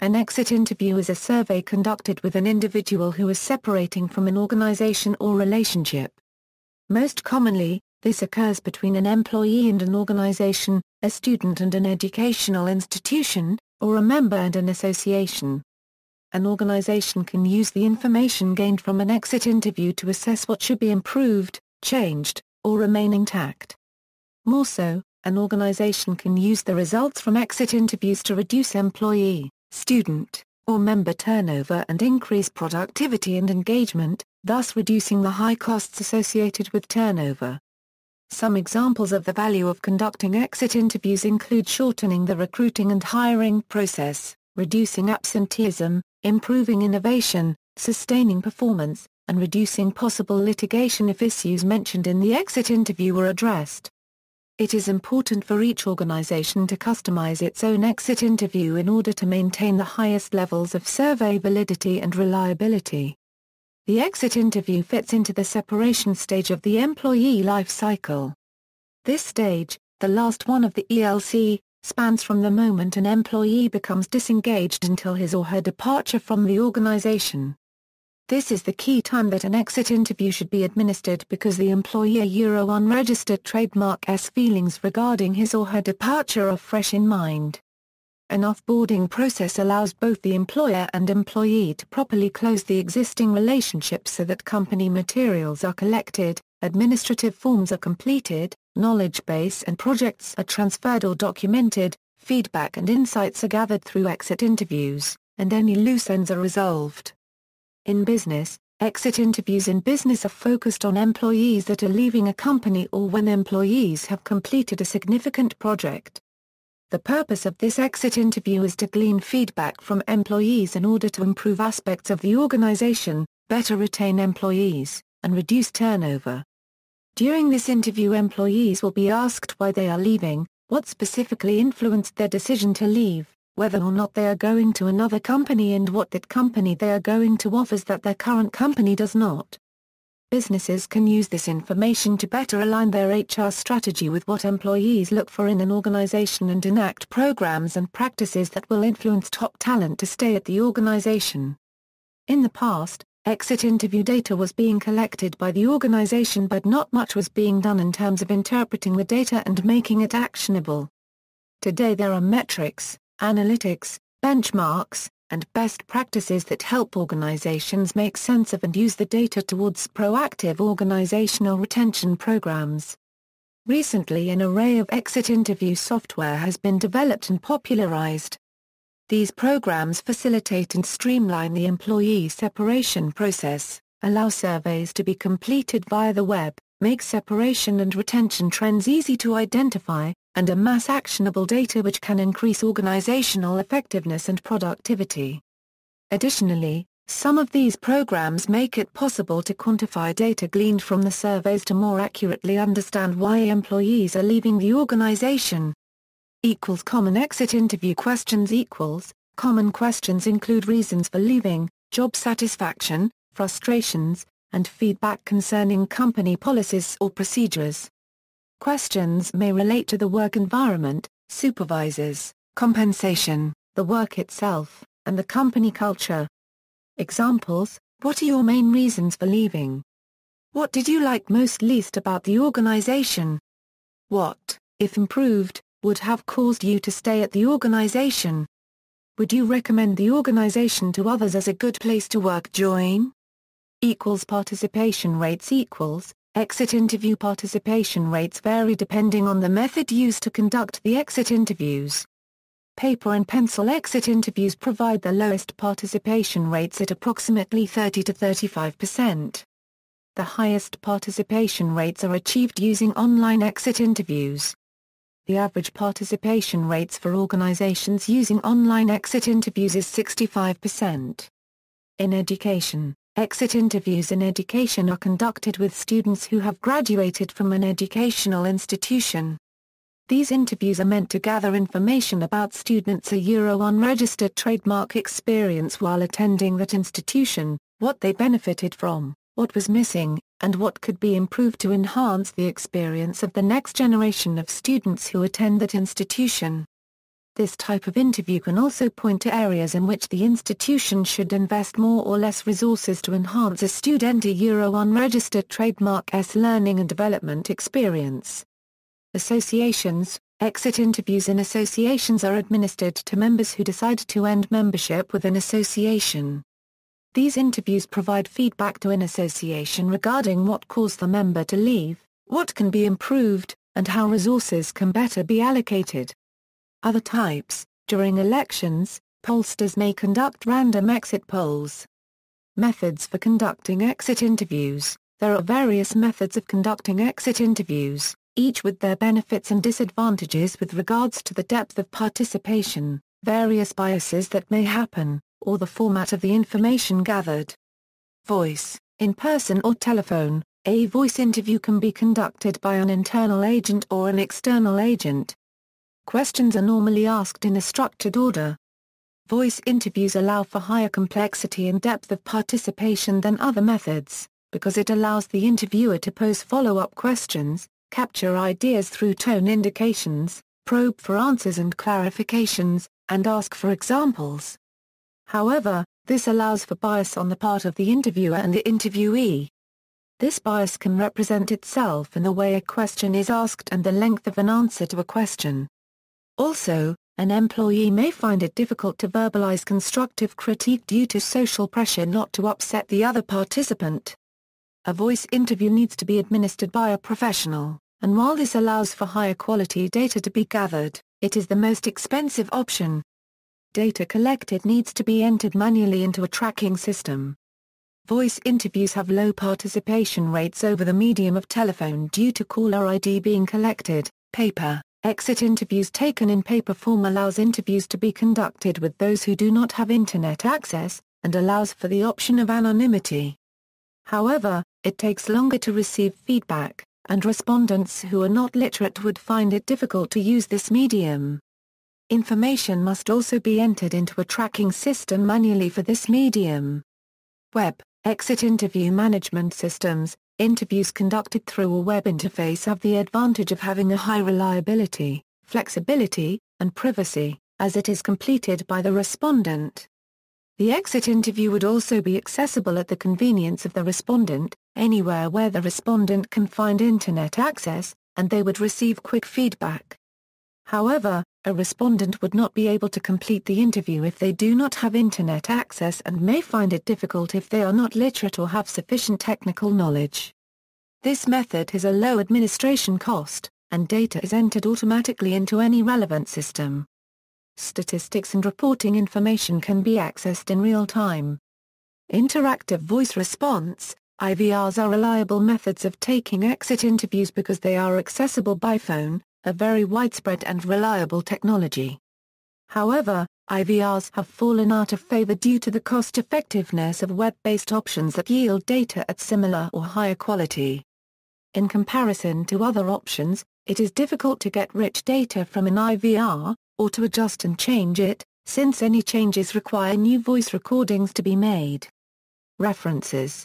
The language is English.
An exit interview is a survey conducted with an individual who is separating from an organization or relationship. Most commonly, this occurs between an employee and an organization, a student and an educational institution, or a member and an association. An organization can use the information gained from an exit interview to assess what should be improved, changed, or remain intact. More so, an organization can use the results from exit interviews to reduce employee, student, or member turnover and increase productivity and engagement, thus reducing the high costs associated with turnover. Some examples of the value of conducting exit interviews include shortening the recruiting and hiring process, reducing absenteeism, improving innovation, sustaining performance, and reducing possible litigation if issues mentioned in the exit interview were addressed. It is important for each organization to customize its own exit interview in order to maintain the highest levels of survey validity and reliability. The exit interview fits into the separation stage of the employee life cycle. This stage, the last one of the ELC, spans from the moment an employee becomes disengaged until his or her departure from the organization. This is the key time that an exit interview should be administered because the unregistered trademark's feelings regarding his or her departure are fresh in mind. An offboarding process allows both the employer and employee to properly close the existing relationship so that company materials are collected, administrative forms are completed, knowledge base and projects are transferred or documented, feedback and insights are gathered through exit interviews, and any loose ends are resolved. In business, exit interviews in business are focused on employees that are leaving a company or when employees have completed a significant project. The purpose of this exit interview is to glean feedback from employees in order to improve aspects of the organization, better retain employees, and reduce turnover. During this interview, employees will be asked why they are leaving, what specifically influenced their decision to leave, whether or not they are going to another company and what that company they are going to offers that their current company does not. Businesses can use this information to better align their HR strategy with what employees look for in an organization and enact programs and practices that will influence top talent to stay at the organization. In the past, exit interview data was being collected by the organization but not much was being done in terms of interpreting the data and making it actionable. Today there are metrics, analytics, benchmarks, and best practices that help organizations make sense of and use the data towards proactive organizational retention programs. Recently, an array of exit interview software has been developed and popularized. These programs facilitate and streamline the employee separation process, allow surveys to be completed via the web, make separation and retention trends easy to identify, and amass actionable data which can increase organizational effectiveness and productivity. Additionally, some of these programs make it possible to quantify data gleaned from the surveys to more accurately understand why employees are leaving the organization. Common exit interview questions Common questions include reasons for leaving, job satisfaction, frustrations, and feedback concerning company policies or procedures. Questions may relate to the work environment, supervisors, compensation, the work itself, and the company culture. Examples: what are your main reasons for leaving? What did you like most least about the organization? What, if improved, would have caused you to stay at the organization? Would you recommend the organization to others as a good place to work? Join. Participation rates Exit interview participation rates vary depending on the method used to conduct the exit interviews. Paper and pencil exit interviews provide the lowest participation rates at approximately 30 to 35%. The highest participation rates are achieved using online exit interviews. The average participation rates for organizations using online exit interviews is 65%. In education, exit interviews in education are conducted with students who have graduated from an educational institution. These interviews are meant to gather information about students' unregistered trademark experience while attending that institution, what they benefited from, what was missing, and what could be improved to enhance the experience of the next generation of students who attend that institution. This type of interview can also point to areas in which the institution should invest more or less resources to enhance a student unregistered trademark's learning and development experience. Associations. Exit interviews in associations are administered to members who decide to end membership with an association. These interviews provide feedback to an association regarding what caused the member to leave, what can be improved, and how resources can better be allocated. Other types. During elections, pollsters may conduct random exit polls. Methods for conducting exit interviews. There are various methods of conducting exit interviews, each with their benefits and disadvantages with regards to the depth of participation, various biases that may happen, or the format of the information gathered. Voice, in person or telephone. A voice interview can be conducted by an internal agent or an external agent. Questions are normally asked in a structured order. Voice interviews allow for higher complexity and depth of participation than other methods, because it allows the interviewer to pose follow-up questions, capture ideas through tone indications, probe for answers and clarifications, and ask for examples. However, this allows for bias on the part of the interviewer and the interviewee. This bias can represent itself in the way a question is asked and the length of an answer to a question. Also, an employee may find it difficult to verbalize constructive critique due to social pressure not to upset the other participant. A voice interview needs to be administered by a professional, and while this allows for higher quality data to be gathered, it is the most expensive option. Data collected needs to be entered manually into a tracking system. Voice interviews have low participation rates over the medium of telephone due to caller ID being collected. Paper. Exit interviews taken in paper form allows interviews to be conducted with those who do not have internet access, and allows for the option of anonymity. However, it takes longer to receive feedback, and respondents who are not literate would find it difficult to use this medium. Information must also be entered into a tracking system manually for this medium. Web. Exit interview management systems. Interviews conducted through a web interface have the advantage of having a high reliability, flexibility, and privacy, as it is completed by the respondent. The exit interview would also be accessible at the convenience of the respondent, anywhere where the respondent can find internet access, and they would receive quick feedback. However, a respondent would not be able to complete the interview if they do not have internet access and may find it difficult if they are not literate or have sufficient technical knowledge. This method has a low administration cost, and data is entered automatically into any relevant system. Statistics and reporting information can be accessed in real time. Interactive voice response. IVRs are reliable methods of taking exit interviews because they are accessible by phone, a very widespread and reliable technology. However, IVRs have fallen out of favor due to the cost-effectiveness of web-based options that yield data at similar or higher quality. In comparison to other options, it is difficult to get rich data from an IVR, or to adjust and change it, since any changes require new voice recordings to be made. References.